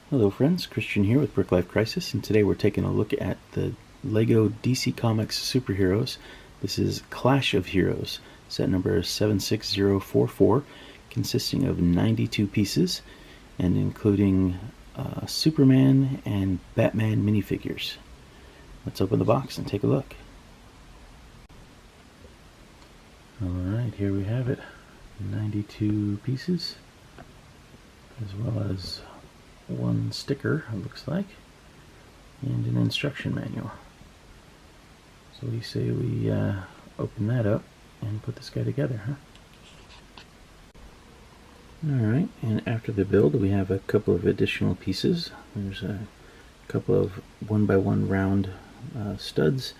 Hello friends, Christian here with Brick Life Crisis, and today we're taking a look at the LEGO DC Comics Superheroes. This is Clash of Heroes, set number 76044, consisting of 92 pieces, and including Superman and Batman minifigures. Let's open the box and take a look. Alright, here we have it. 92 pieces, as well as one sticker, it looks like, and an instruction manual. So we say we open that up and put this guy together, huh? Alright, and after the build we have a couple of additional pieces. There's a couple of 1x1 round studs,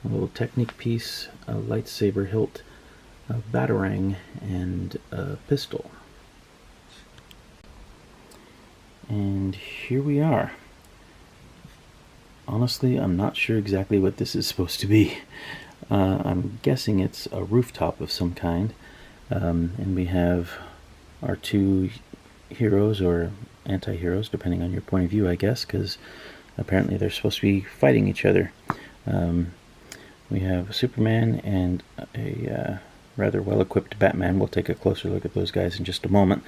a little Technic piece, a lightsaber hilt, a batarang, and a pistol. And here we are. Honestly, I'm not sure exactly what this is supposed to be. I'm guessing it's a rooftop of some kind. And we have our two heroes, or anti-heroes, depending on your point of view, I guess, because apparently they're supposed to be fighting each other. We have Superman and a rather well-equipped Batman. We'll take a closer look at those guys in just a moment.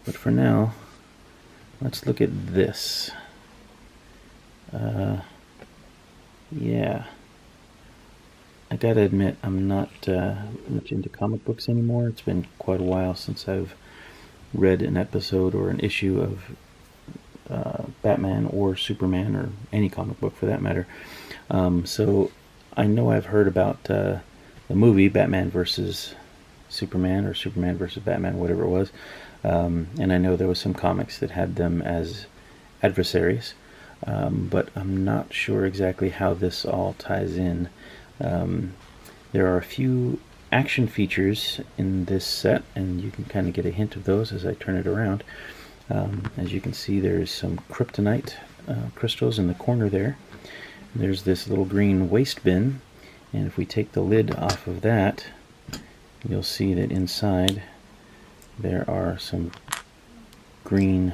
But for now, let's look at this. Yeah. I gotta admit, I'm not much into comic books anymore. It's been quite a while since I've read an episode or an issue of Batman or Superman, or any comic book for that matter. So I know I've heard about the movie Batman versus Superman, or Superman versus Batman, whatever it was. And I know there was some comics that had them as adversaries, but I'm not sure exactly how this all ties in. There are a few action features in this set, and you can kind of get a hint of those as I turn it around. As you can see, there's some kryptonite crystals in the corner there. There's this little green waste bin, and if we take the lid off of that, you'll see that inside there are some green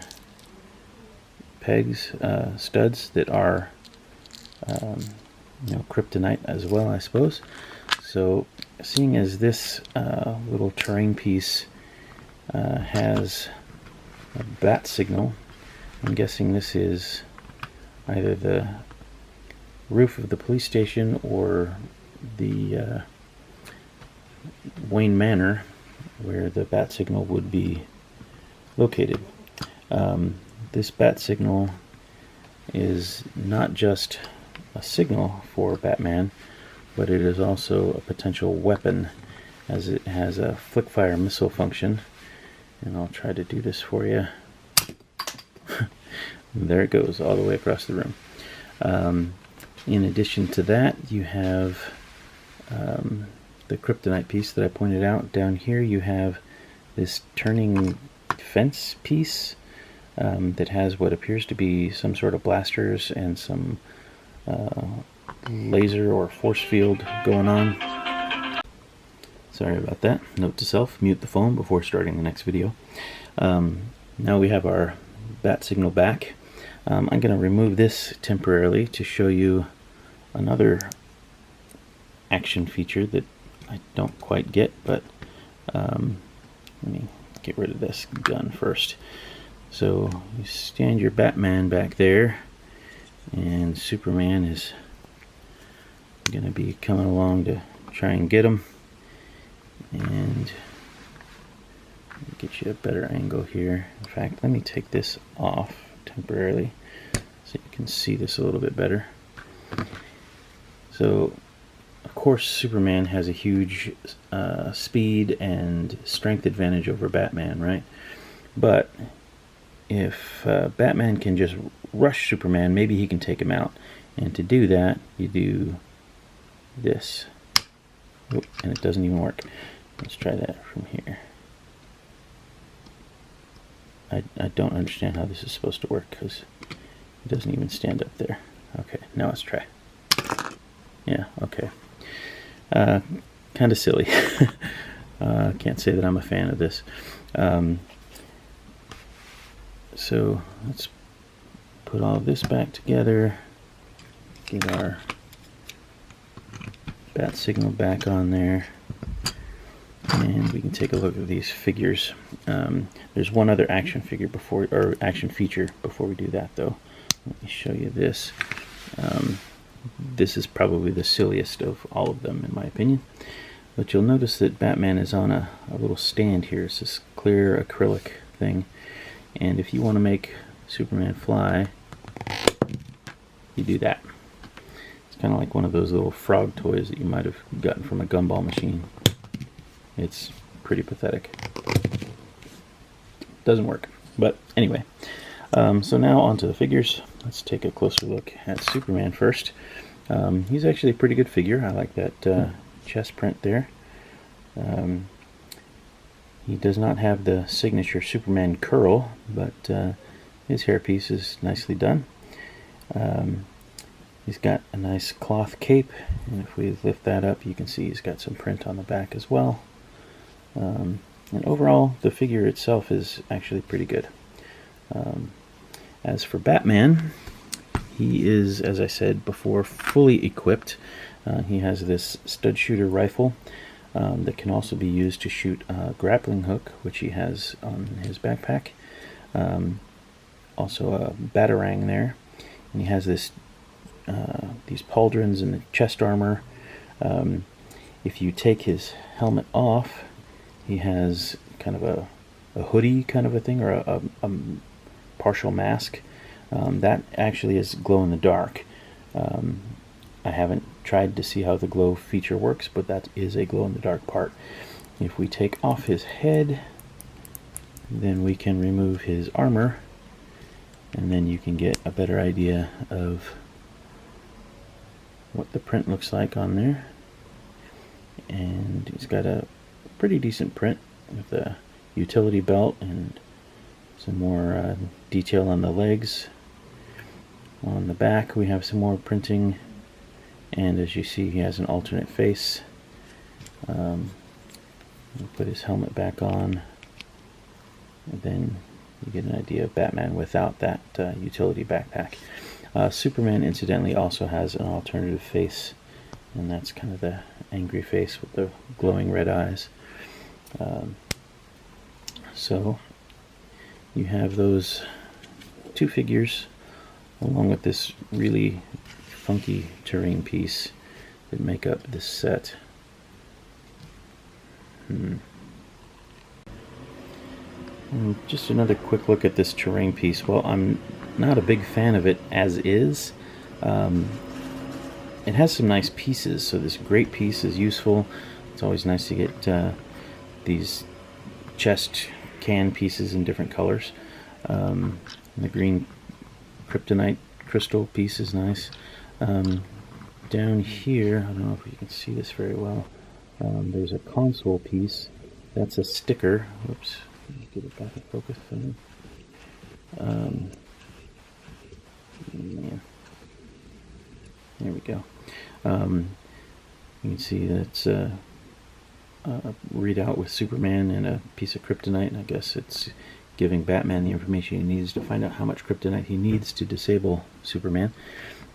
pegs, studs that are kryptonite as well, I suppose. So seeing as this little terrain piece has a bat signal, I'm guessing this is either the roof of the police station or the Wayne Manor, where the bat signal would be located. This bat signal is not just a signal for Batman, but it is also a potential weapon, as it has a flick fire missile function. And I'll try to do this for you. There it goes, all the way across the room. In addition to that, you have the kryptonite piece that I pointed out. Down here you have this turning fence piece that has what appears to be some sort of blasters and some laser or force field going on. Sorry about that. Note to self, mute the phone before starting the next video. Now we have our bat signal back. I'm going to remove this temporarily to show you another action feature that I don't quite get, but let me get rid of this gun first. So you stand your Batman back there, and Superman is going to be coming along to try and get him. And get you a better angle here. In fact, let me take this off temporarily so you can see this a little bit better. So of course Superman has a huge speed and strength advantage over Batman, right? But if Batman can just rush Superman, maybe he can take him out. And to do that, you do this. Oop, and it doesn't even work. Let's try that from here. I don't understand how this is supposed to work, because it doesn't even stand up there. Okay, now let's try. Yeah, okay. Kind of silly. Can't say that I'm a fan of this. So let's put all this back together, get our bat signal back on there, and we can take a look at these figures. There's one other action feature before we do that, though. Let me show you this. This is probably the silliest of all of them, in my opinion. But you'll notice that Batman is on a little stand here. It's this clear acrylic thing. And if you want to make Superman fly, you do that. It's kind of like one of those little frog toys that you might have gotten from a gumball machine. It's pretty pathetic. Doesn't work. But anyway, so now onto the figures. Let's take a closer look at Superman first. He's actually a pretty good figure. I like that chest print there. He does not have the signature Superman curl, but his hairpiece is nicely done. He's got a nice cloth cape, and if we lift that up, you can see he's got some print on the back as well. And overall, the figure itself is actually pretty good. As for Batman, he is, as I said before, fully equipped. He has this stud shooter rifle that can also be used to shoot a grappling hook, which he has on his backpack. Also a batarang there, and he has this these pauldrons and the chest armor. If you take his helmet off, he has kind of a hoodie kind of a thing, or a partial mask. That actually is glow in the dark. I haven't tried to see how the glow feature works, but that is a glow in the dark part. If we take off his head, then we can remove his armor, and then you can get a better idea of what the print looks like on there. And he's got a pretty decent print with a utility belt and some more detail on the legs. On the back we have some more printing, and as you see, he has an alternate face. We'll put his helmet back on, and then you get an idea of Batman without that utility backpack. Superman, incidentally, also has an alternative face, and that's kind of the angry face with the glowing red eyes. So you have those two figures, along with this really funky terrain piece that make up this set. And just another quick look at this terrain piece. Well, I'm not a big fan of it as is. It has some nice pieces, so this great piece is useful. It's always nice to get these chest can pieces in different colors. The green kryptonite crystal piece is nice. Down here, I don't know if you can see this very well, there's a console piece. That's a sticker. Whoops, let me get it back in focus. Man. There we go. You can see that's a readout with Superman and a piece of kryptonite, and I guess it's giving Batman the information he needs to find out how much kryptonite he needs to disable Superman.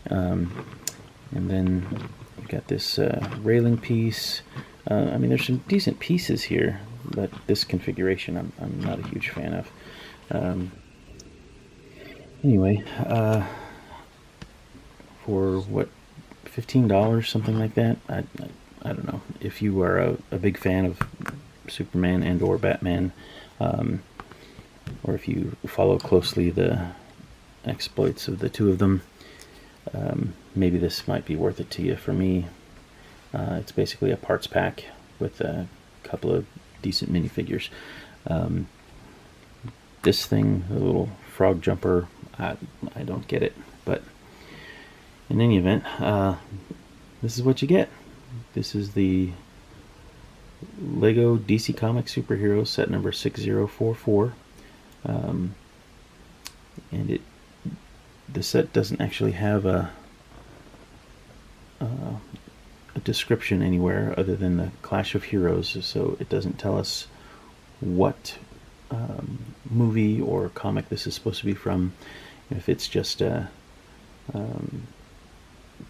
And then you've got this railing piece. I mean, there's some decent pieces here, but this configuration I'm not a huge fan of. Anyway, for what, $15, something like that? I don't know. If you are a big fan of Superman and or Batman, or if you follow closely the exploits of the two of them, maybe this might be worth it to you. For me, it's basically a parts pack with a couple of decent minifigures. This thing, the little frog jumper, I don't get it, but in any event, this is what you get. This is the Lego DC Comics Superheroes set number 6044, and the set doesn't actually have a description anywhere other than the Clash of Heroes, so it doesn't tell us what movie or comic this is supposed to be from. if it's just a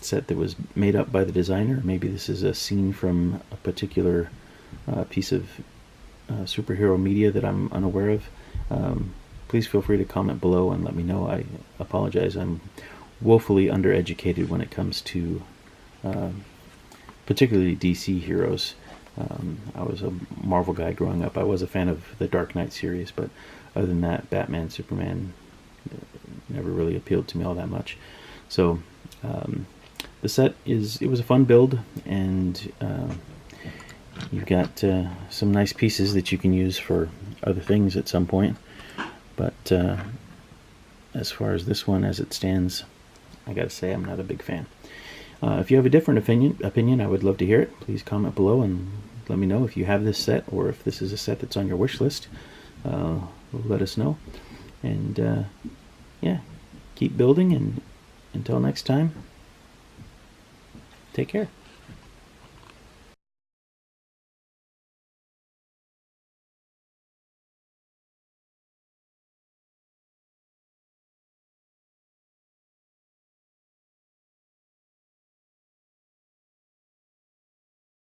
set that was made up by the designer. Maybe this is a scene from a particular piece of superhero media that I'm unaware of. Please feel free to comment below and let me know. I apologize. I'm woefully undereducated when it comes to particularly DC heroes. I was a Marvel guy growing up. I was a fan of the Dark Knight series, but other than that, Batman, Superman never really appealed to me all that much. So the set it was a fun build, and you've got some nice pieces that you can use for other things at some point. But as far as this one as it stands, I gotta say I'm not a big fan. If you have a different opinion, I would love to hear it. Please comment below and let me know if you have this set, or if this is a set that's on your wish list. Let us know. And yeah, keep building, and until next time, take care.